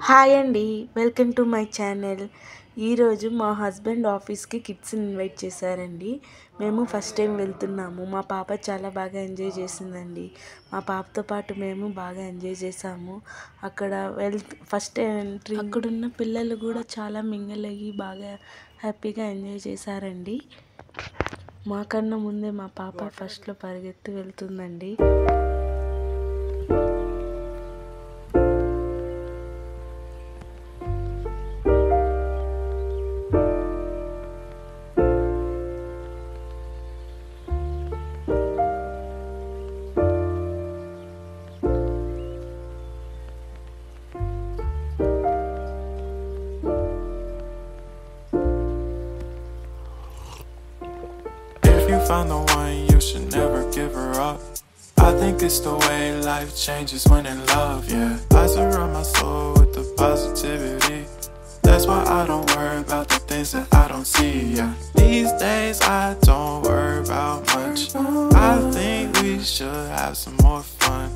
Hi అండి, welcome to my channel. ఈరోజు మా హస్బెండ్ ఆఫీస్కి కిడ్స్ని ఇన్వైట్ చేశారండి. మేము ఫస్ట్ టైం వెళ్తున్నాము. మా పాప చాలా బాగా ఎంజాయ్ చేసిందండి. మా పాపతో పాటు మేము బాగా ఎంజాయ్ చేసాము. అక్కడ ఫస్ట్ ఎంట్రీ అక్కడున్న పిల్లలు కూడా చాలా మింగిల్ అయ్యి బాగా హ్యాపీగా ఎంజాయ్ చేశారండి. మాకన్నా ముందే మా పాప ఫస్ట్లో పరిగెత్తి వెళ్తుందండి. If you found the one, you should never give her up. I think it's the way life changes when in love, yeah. I surround my soul with the positivity. That's why I don't worry about the things that I don't see, yeah. These days I don't worry about much. I think we should have some more fun.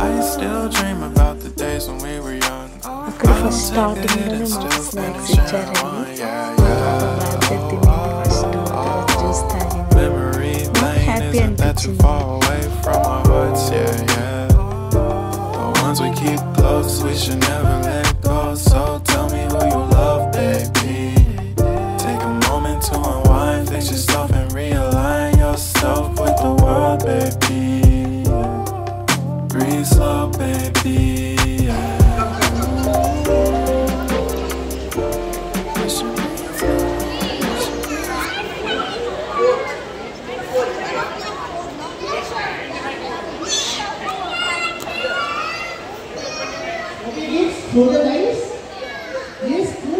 I still dream about the days when we were young. అక్కడ first స్టార్టింగ్లోనే మాకు snacks ఇచ్చారండి. Happy అనిపించింది. The ones we keep close, we should never let go. So tell me who you love, baby. Take a moment to unwind, fix yourself and realign yourself with the world, baby. Breathe slow, baby. Throw the dice. Yes, go.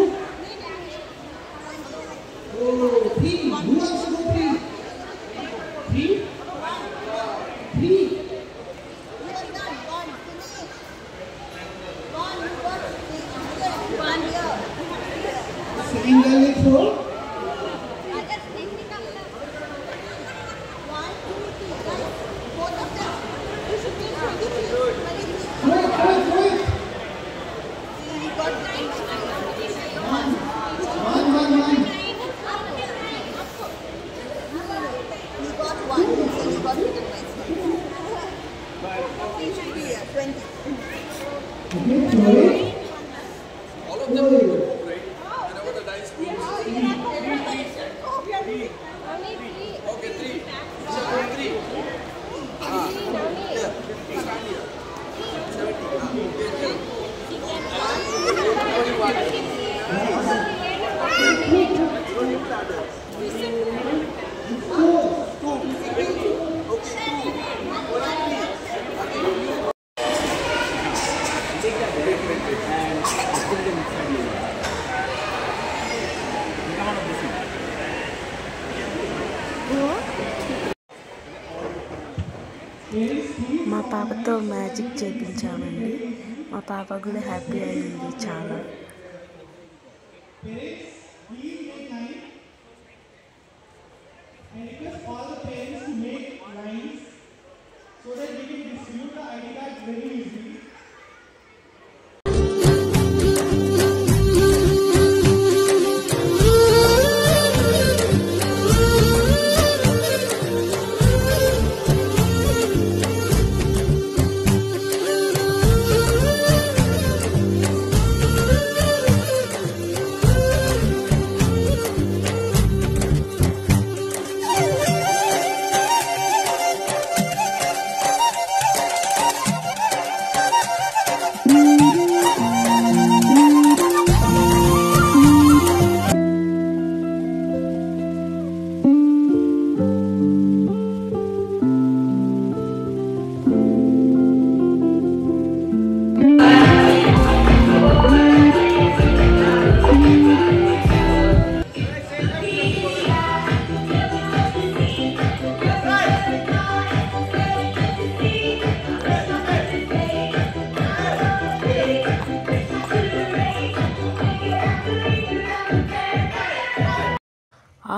Oh, three. Who wants to go three? Three? Three. Second guy will throw. Throw it. All of them will go, right? Whenever the dice moves. Okay, three. So, three. Yeah. Stand here. 70. మా పాపతో magic చేయించామండి. మా పాప కూడా happy అయింది చాలా.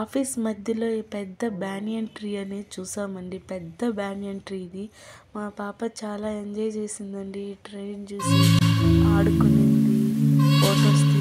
Office మధ్యలో ఈ పెద్ద బ్యానియన్ ట్రీ అనేది చూసామండి. పెద్ద బ్యానియన్ ట్రీ ఇది. మా పాప చాలా ఎంజాయ్ చేసిందండి ఈ ట్రీని చూసి, ఆడుకునింది. ఫొటోస్